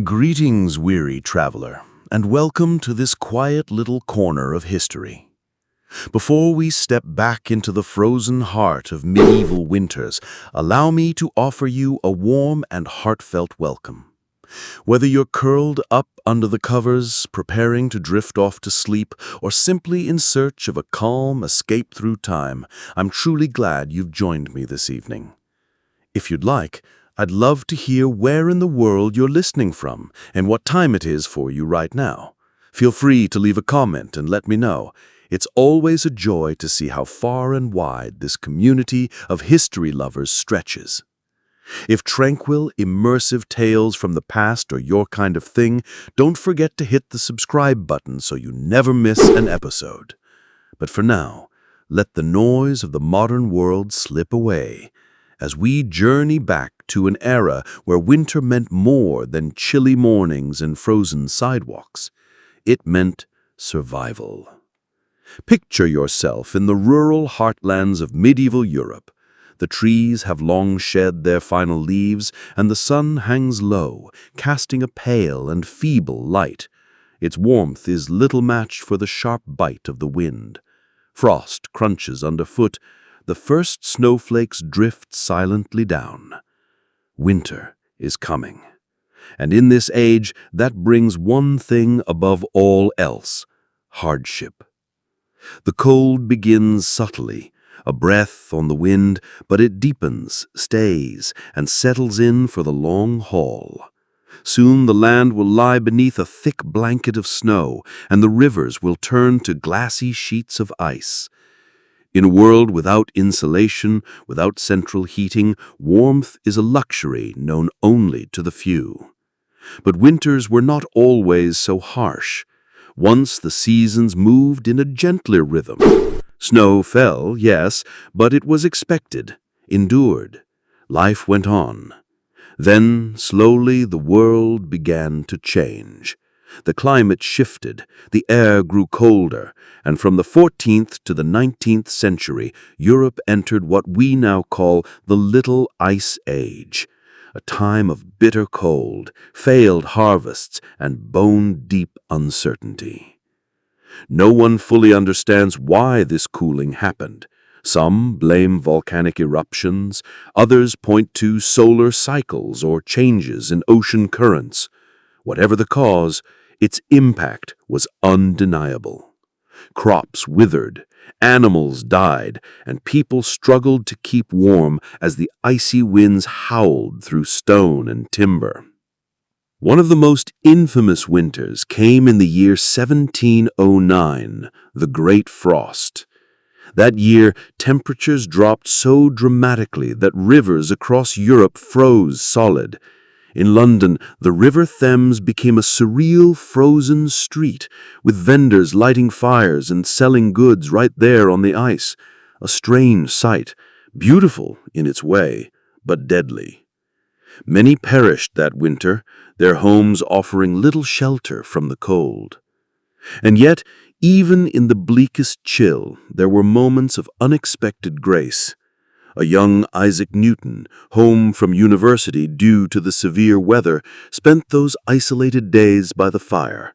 Greetings, weary traveler, and welcome to this quiet little corner of history. Before we step back into the frozen heart of medieval winters, allow me to offer you a warm and heartfelt welcome. Whether you're curled up under the covers, preparing to drift off to sleep, or simply in search of a calm escape through time, I'm truly glad you've joined me this evening. If you'd like, I'd love to hear where in the world you're listening from and what time it is for you right now. Feel free to leave a comment and let me know. It's always a joy to see how far and wide this community of history lovers stretches. If tranquil, immersive tales from the past are your kind of thing, don't forget to hit the subscribe button so you never miss an episode. But for now, let the noise of the modern world slip away as we journey back to an era where winter meant more than chilly mornings and frozen sidewalks. It meant survival. Picture yourself in the rural heartlands of medieval Europe. The trees have long shed their final leaves, and the sun hangs low, casting a pale and feeble light. Its warmth is little matched for the sharp bite of the wind. Frost crunches underfoot. The first snowflakes drift silently down. Winter is coming. And in this age, that brings one thing above all else: hardship. The cold begins subtly, a breath on the wind, but it deepens, stays, and settles in for the long haul. Soon the land will lie beneath a thick blanket of snow, and the rivers will turn to glassy sheets of ice. In a world without insulation, without central heating, warmth is a luxury known only to the few. But winters were not always so harsh. Once the seasons moved in a gentler rhythm. Snow fell, yes, but it was expected, endured. Life went on. Then, slowly, the world began to change. The climate shifted, the air grew colder, and from the 14th to the 19th century, Europe entered what we now call the Little Ice Age, a time of bitter cold, failed harvests, and bone-deep uncertainty. No one fully understands why this cooling happened. Some blame volcanic eruptions, others point to solar cycles or changes in ocean currents. Whatever the cause, its impact was undeniable. Crops withered, animals died, and people struggled to keep warm as the icy winds howled through stone and timber. One of the most infamous winters came in the year 1709, the Great Frost. That year, temperatures dropped so dramatically that rivers across Europe froze solid. In London, the River Thames became a surreal frozen street, with vendors lighting fires and selling goods right there on the ice. A strange sight, beautiful in its way, but deadly. Many perished that winter, their homes offering little shelter from the cold. And yet, even in the bleakest chill, there were moments of unexpected grace. A young Isaac Newton, home from university due to the severe weather, spent those isolated days by the fire.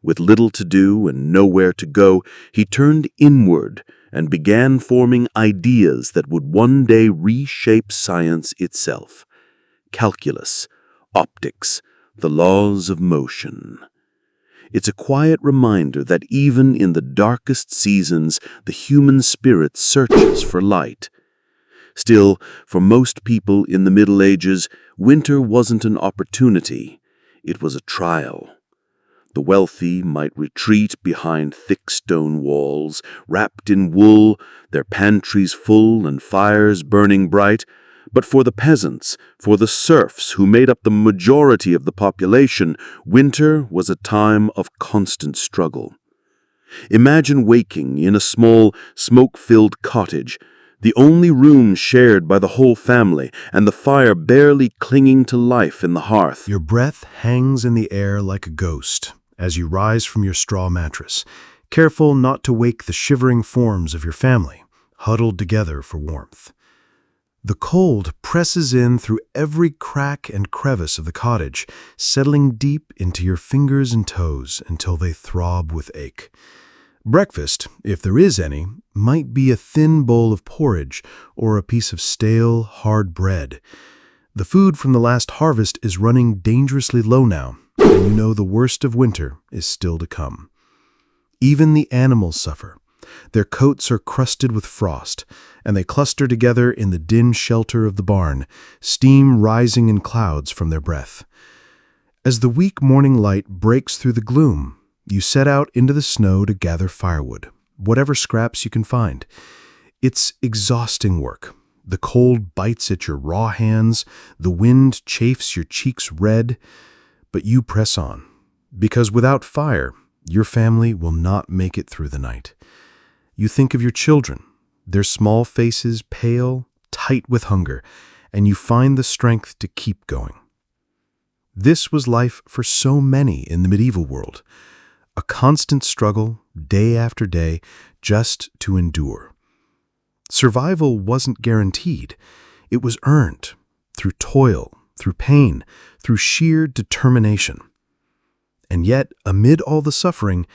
With little to do and nowhere to go, he turned inward and began forming ideas that would one day reshape science itself. Calculus, optics, the laws of motion. It's a quiet reminder that even in the darkest seasons, the human spirit searches for light. Still, for most people in the Middle Ages, winter wasn't an opportunity, it was a trial. The wealthy might retreat behind thick stone walls, wrapped in wool, their pantries full and fires burning bright. But for the peasants, for the serfs who made up the majority of the population, winter was a time of constant struggle. Imagine waking in a small, smoke-filled cottage, the only room shared by the whole family, and the fire barely clinging to life in the hearth. Your breath hangs in the air like a ghost as you rise from your straw mattress, careful not to wake the shivering forms of your family, huddled together for warmth. The cold presses in through every crack and crevice of the cottage, settling deep into your fingers and toes until they throb with ache. Breakfast, if there is any, might be a thin bowl of porridge or a piece of stale, hard bread. The food from the last harvest is running dangerously low now, and you know the worst of winter is still to come. Even the animals suffer. Their coats are crusted with frost, and they cluster together in the dim shelter of the barn, steam rising in clouds from their breath. As the weak morning light breaks through the gloom, you set out into the snow to gather firewood, whatever scraps you can find. It's exhausting work. The cold bites at your raw hands, the wind chafes your cheeks red, but you press on, because without fire, your family will not make it through the night. You think of your children, their small faces pale, tight with hunger, and you find the strength to keep going. This was life for so many in the medieval world, a constant struggle, day after day, just to endure. Survival wasn't guaranteed. It was earned through toil, through pain, through sheer determination. And yet, amid all the suffering,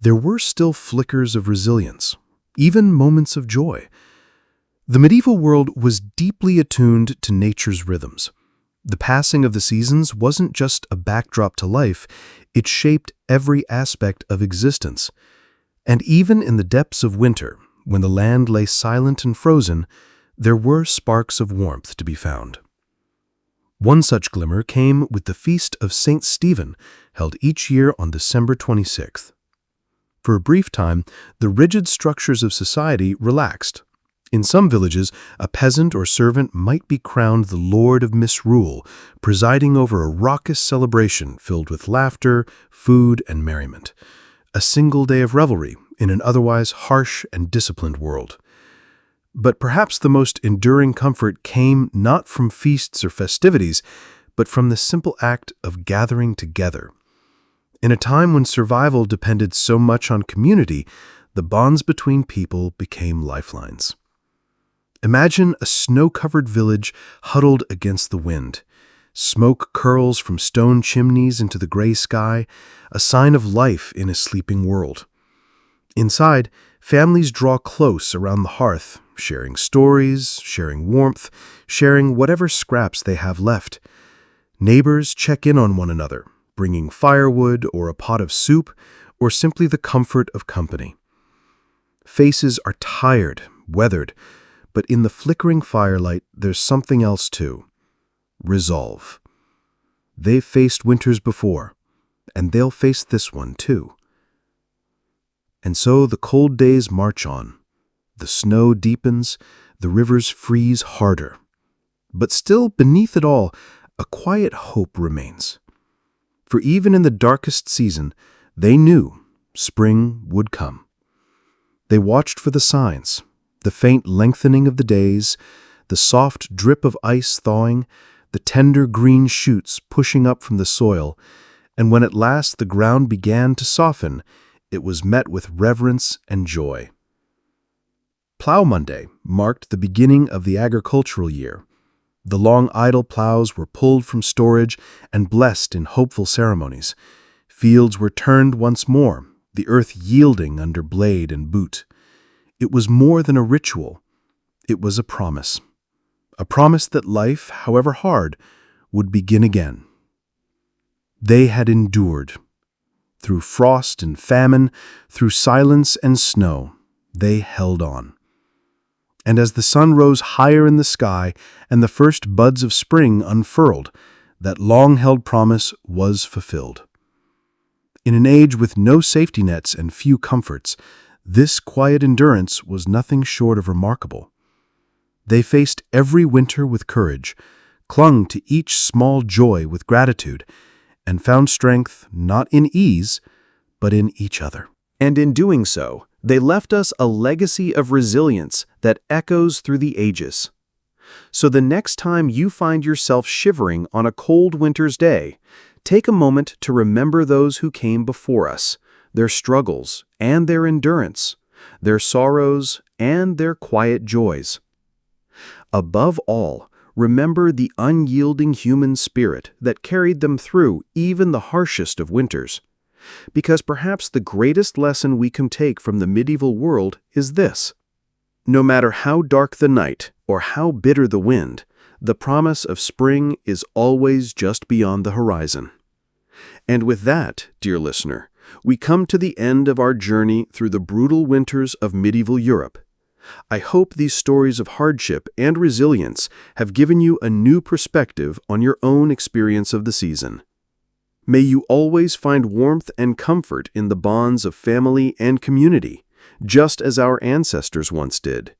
there were still flickers of resilience, even moments of joy. The medieval world was deeply attuned to nature's rhythms. The passing of the seasons wasn't just a backdrop to life, it shaped every aspect of existence. And even in the depths of winter, when the land lay silent and frozen, there were sparks of warmth to be found. One such glimmer came with the feast of St. Stephen, held each year on December 26th. For a brief time, the rigid structures of society relaxed. In some villages, a peasant or servant might be crowned the lord of misrule, presiding over a raucous celebration filled with laughter, food, and merriment. A single day of revelry in an otherwise harsh and disciplined world. But perhaps the most enduring comfort came not from feasts or festivities, but from the simple act of gathering together. In a time when survival depended so much on community, the bonds between people became lifelines. Imagine a snow-covered village huddled against the wind. Smoke curls from stone chimneys into the gray sky, a sign of life in a sleeping world. Inside, families draw close around the hearth, sharing stories, sharing warmth, sharing whatever scraps they have left. Neighbors check in on one another, bringing firewood or a pot of soup, or simply the comfort of company. Faces are tired, weathered, but in the flickering firelight, there's something else too. Resolve. They've faced winters before, and they'll face this one too. And so the cold days march on. The snow deepens, the rivers freeze harder. But still, beneath it all, a quiet hope remains. For even in the darkest season, they knew spring would come. They watched for the signs, the faint lengthening of the days, the soft drip of ice thawing, the tender green shoots pushing up from the soil, and when at last the ground began to soften, it was met with reverence and joy. Plough Monday marked the beginning of the agricultural year. The long idle ploughs were pulled from storage and blessed in hopeful ceremonies. Fields were turned once more, the earth yielding under blade and boot. It was more than a ritual. It was a promise. A promise that life, however hard, would begin again. They had endured. Through frost and famine, through silence and snow, they held on. And as the sun rose higher in the sky and the first buds of spring unfurled, that long-held promise was fulfilled. In an age with no safety nets and few comforts, this quiet endurance was nothing short of remarkable. They faced every winter with courage, clung to each small joy with gratitude, and found strength not in ease, but in each other. And in doing so, they left us a legacy of resilience that echoes through the ages. So the next time you find yourself shivering on a cold winter's day, take a moment to remember those who came before us, their struggles and their endurance, their sorrows and their quiet joys. Above all, remember the unyielding human spirit that carried them through even the harshest of winters. Because perhaps the greatest lesson we can take from the medieval world is this: no matter how dark the night or how bitter the wind, the promise of spring is always just beyond the horizon. And with that, dear listener, we come to the end of our journey through the brutal winters of medieval Europe. I hope these stories of hardship and resilience have given you a new perspective on your own experience of the season. May you always find warmth and comfort in the bonds of family and community, just as our ancestors once did.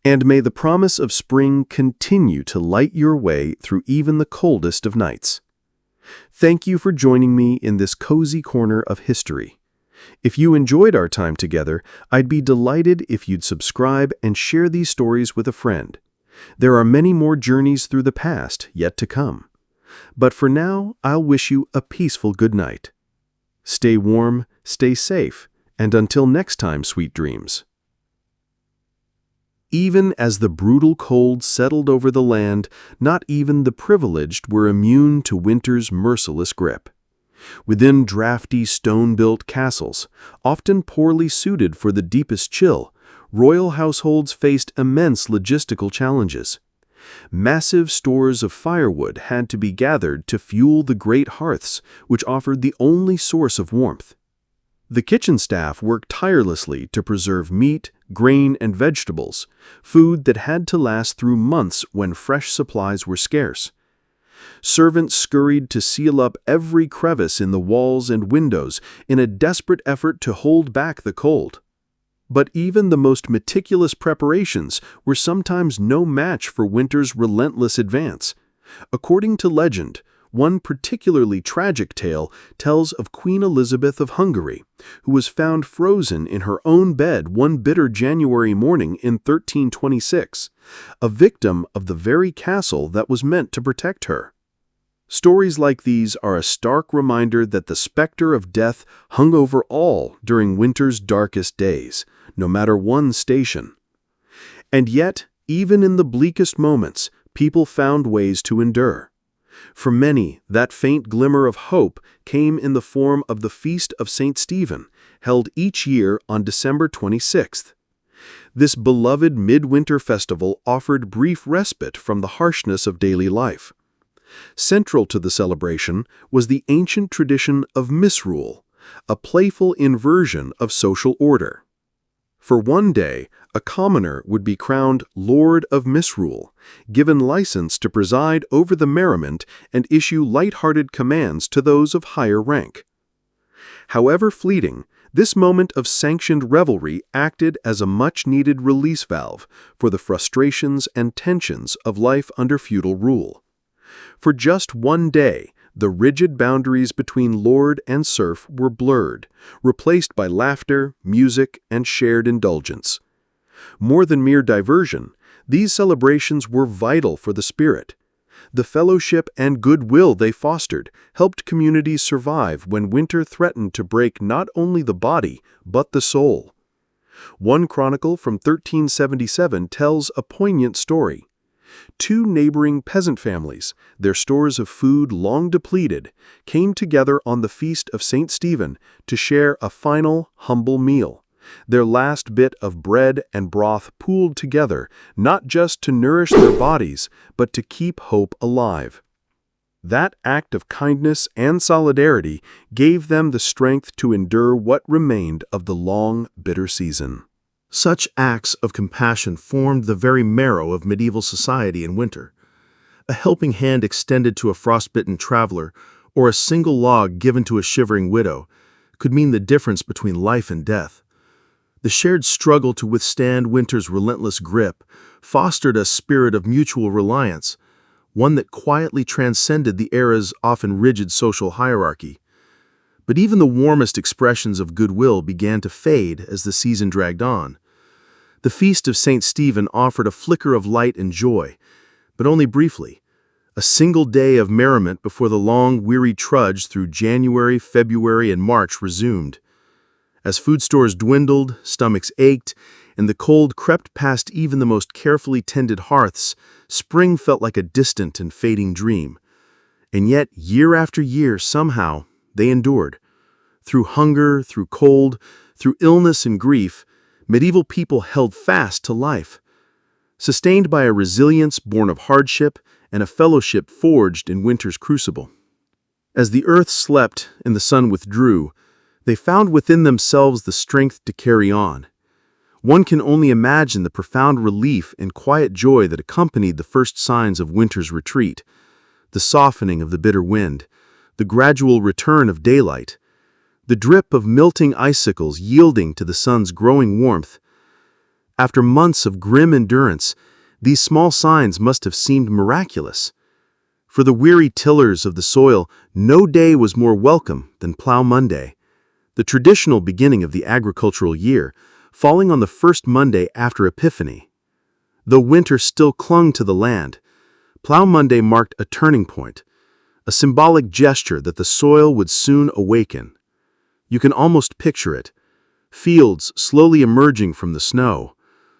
And may the promise of spring continue to light your way through even the coldest of nights. Thank you for joining me in this cozy corner of history. If you enjoyed our time together, I'd be delighted if you'd subscribe and share these stories with a friend. There are many more journeys through the past yet to come. But for now, I'll wish you a peaceful good night. Stay warm, stay safe, and until next time, sweet dreams. Even as the brutal cold settled over the land, not even the privileged were immune to winter's merciless grip. Within drafty stone-built castles, often poorly suited for the deepest chill, royal households faced immense logistical challenges. Massive stores of firewood had to be gathered to fuel the great hearths, which offered the only source of warmth. The kitchen staff worked tirelessly to preserve meat, grain, and vegetables, food that had to last through months when fresh supplies were scarce. Servants scurried to seal up every crevice in the walls and windows in a desperate effort to hold back the cold. But even the most meticulous preparations were sometimes no match for winter's relentless advance. According to legend, one particularly tragic tale tells of Queen Elizabeth of Hungary, who was found frozen in her own bed one bitter January morning in 1326, a victim of the very castle that was meant to protect her. Stories like these are a stark reminder that the specter of death hung over all during winter's darkest days, no matter one's station. And yet, even in the bleakest moments, people found ways to endure. For many, that faint glimmer of hope came in the form of the Feast of St. Stephen, held each year on December 26th. This beloved midwinter festival offered brief respite from the harshness of daily life. Central to the celebration was the ancient tradition of misrule, a playful inversion of social order. For one day, a commoner would be crowned Lord of Misrule, given license to preside over the merriment and issue light-hearted commands to those of higher rank. However fleeting, this moment of sanctioned revelry acted as a much-needed release valve for the frustrations and tensions of life under feudal rule. For just one day, the rigid boundaries between lord and serf were blurred, replaced by laughter, music, and shared indulgence. More than mere diversion, these celebrations were vital for the spirit. The fellowship and goodwill they fostered helped communities survive when winter threatened to break not only the body, but the soul. One chronicle from 1377 tells a poignant story. Two neighboring peasant families, their stores of food long depleted, came together on the feast of St. Stephen to share a final, humble meal. Their last bit of bread and broth pooled together, not just to nourish their bodies, but to keep hope alive. That act of kindness and solidarity gave them the strength to endure what remained of the long, bitter season. Such acts of compassion formed the very marrow of medieval society in winter. A helping hand extended to a frostbitten traveler, or a single log given to a shivering widow, could mean the difference between life and death. The shared struggle to withstand winter's relentless grip fostered a spirit of mutual reliance, one that quietly transcended the era's often rigid social hierarchy. But even the warmest expressions of goodwill began to fade as the season dragged on. The Feast of St. Stephen offered a flicker of light and joy, but only briefly. A single day of merriment before the long, weary trudge through January, February, and March resumed. As food stores dwindled, stomachs ached, and the cold crept past even the most carefully tended hearths, spring felt like a distant and fading dream. And yet, year after year, somehow, they endured. Through hunger, through cold, through illness and grief, medieval people held fast to life. Sustained by a resilience born of hardship and a fellowship forged in winter's crucible. As the earth slept and the sun withdrew, they found within themselves the strength to carry on. One can only imagine the profound relief and quiet joy that accompanied the first signs of winter's retreat, the softening of the bitter wind, the gradual return of daylight, the drip of melting icicles yielding to the sun's growing warmth. After months of grim endurance, these small signs must have seemed miraculous. For the weary tillers of the soil, no day was more welcome than Plough Monday, the traditional beginning of the agricultural year, falling on the first Monday after Epiphany. Though winter still clung to the land, Plough Monday marked a turning point, a symbolic gesture that the soil would soon awaken. You can almost picture it, fields slowly emerging from the snow,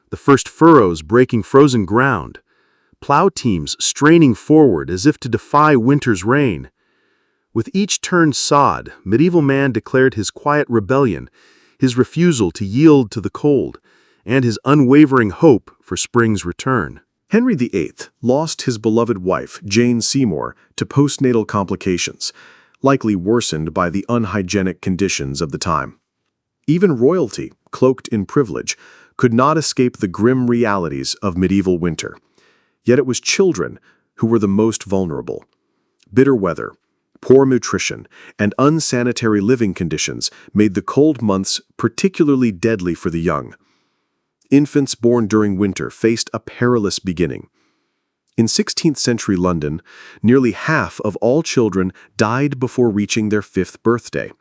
the first furrows breaking frozen ground, plow teams straining forward as if to defy winter's rain. With each turned sod, medieval man declared his quiet rebellion, his refusal to yield to the cold, and his unwavering hope for spring's return. Henry VIII lost his beloved wife, Jane Seymour, to postnatal complications, likely worsened by the unhygienic conditions of the time. Even royalty, cloaked in privilege, could not escape the grim realities of medieval winter. Yet it was children who were the most vulnerable. Bitter weather, poor nutrition, and unsanitary living conditions made the cold months particularly deadly for the young. Infants born during winter faced a perilous beginning. In 16th century London, nearly half of all children died before reaching their 5th birthday.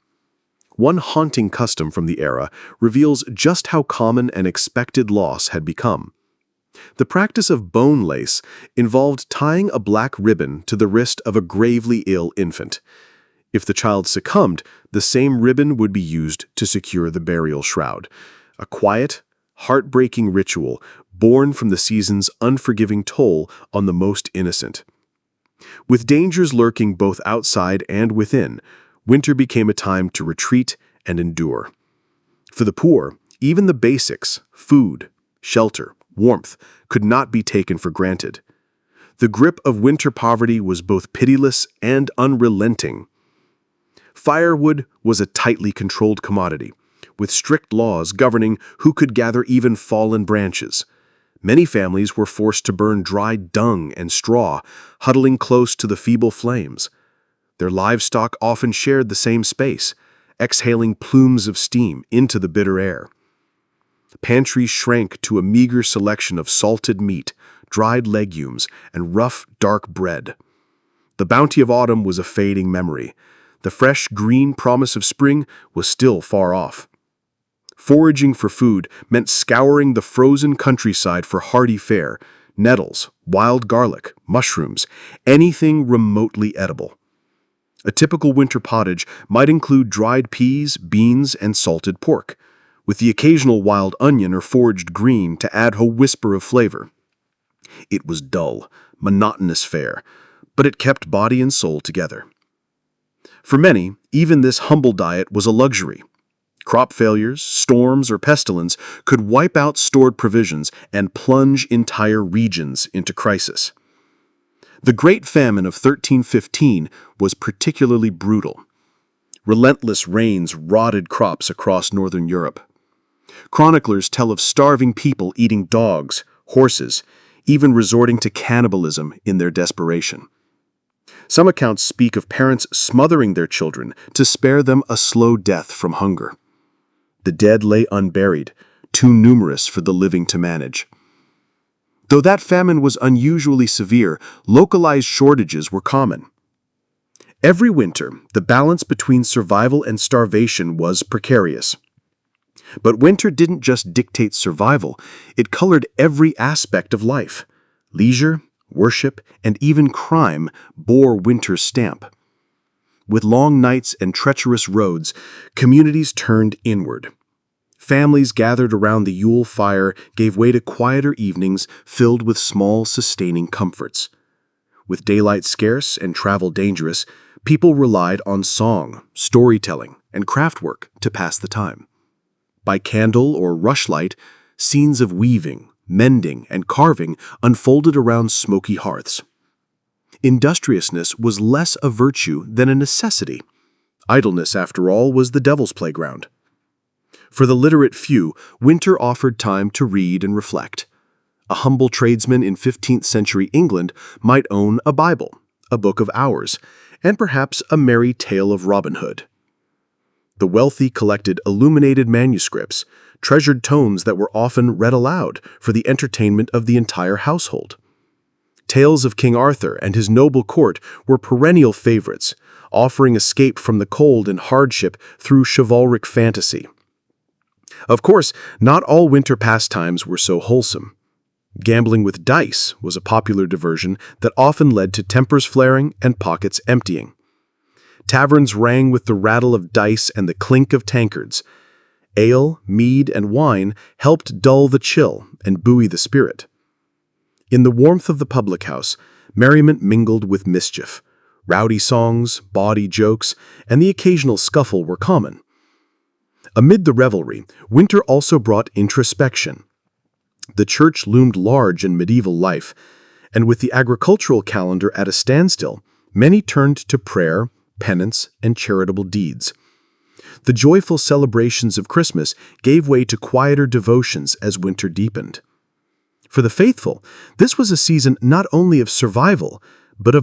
One haunting custom from the era reveals just how common an expected loss had become. The practice of bone lace involved tying a black ribbon to the wrist of a gravely ill infant. If the child succumbed, the same ribbon would be used to secure the burial shroud. A quiet, heartbreaking ritual born from the season's unforgiving toll on the most innocent. With dangers lurking both outside and within, winter became a time to retreat and endure. For the poor, even the basics, food, shelter, warmth, could not be taken for granted. The grip of winter poverty was both pitiless and unrelenting. Firewood was a tightly controlled commodity, with strict laws governing who could gather even fallen branches. Many families were forced to burn dried dung and straw, huddling close to the feeble flames. Their livestock often shared the same space, exhaling plumes of steam into the bitter air. Pantries shrank to a meager selection of salted meat, dried legumes, and rough, dark bread. The bounty of autumn was a fading memory. The fresh, green promise of spring was still far off. Foraging for food meant scouring the frozen countryside for hardy fare, nettles, wild garlic, mushrooms, anything remotely edible. A typical winter pottage might include dried peas, beans, and salted pork, with the occasional wild onion or foraged green to add a whisper of flavor. It was dull, monotonous fare, but it kept body and soul together. For many, even this humble diet was a luxury. Crop failures, storms, or pestilence could wipe out stored provisions and plunge entire regions into crisis. The Great Famine of 1315 was particularly brutal. Relentless rains rotted crops across northern Europe. Chroniclers tell of starving people eating dogs, horses, even resorting to cannibalism in their desperation. Some accounts speak of parents smothering their children to spare them a slow death from hunger. The dead lay unburied, too numerous for the living to manage. Though that famine was unusually severe, localized shortages were common. Every winter, the balance between survival and starvation was precarious. But winter didn't just dictate survival, it colored every aspect of life. Leisure, worship, and even crime bore winter's stamp. With long nights and treacherous roads, communities turned inward. Families gathered around the Yule fire gave way to quieter evenings filled with small, sustaining comforts. With daylight scarce and travel dangerous, people relied on song, storytelling, and craftwork to pass the time. By candle or rushlight, scenes of weaving, mending, and carving unfolded around smoky hearths. Industriousness was less a virtue than a necessity. Idleness, after all, was the devil's playground. For the literate few, winter offered time to read and reflect. A humble tradesman in 15th century England might own a Bible, a book of hours, and perhaps a merry tale of Robin Hood. The wealthy collected illuminated manuscripts, treasured tomes that were often read aloud for the entertainment of the entire household. Tales of King Arthur and his noble court were perennial favorites, offering escape from the cold and hardship through chivalric fantasy. Of course, not all winter pastimes were so wholesome. Gambling with dice was a popular diversion that often led to tempers flaring and pockets emptying. Taverns rang with the rattle of dice and the clink of tankards. Ale, mead, and wine helped dull the chill and buoy the spirit. In the warmth of the public house, merriment mingled with mischief. Rowdy songs, bawdy jokes, and the occasional scuffle were common. Amid the revelry, winter also brought introspection. The church loomed large in medieval life, and with the agricultural calendar at a standstill, many turned to prayer, penance, and charitable deeds. The joyful celebrations of Christmas gave way to quieter devotions as winter deepened. For the faithful, this was a season not only of survival, but of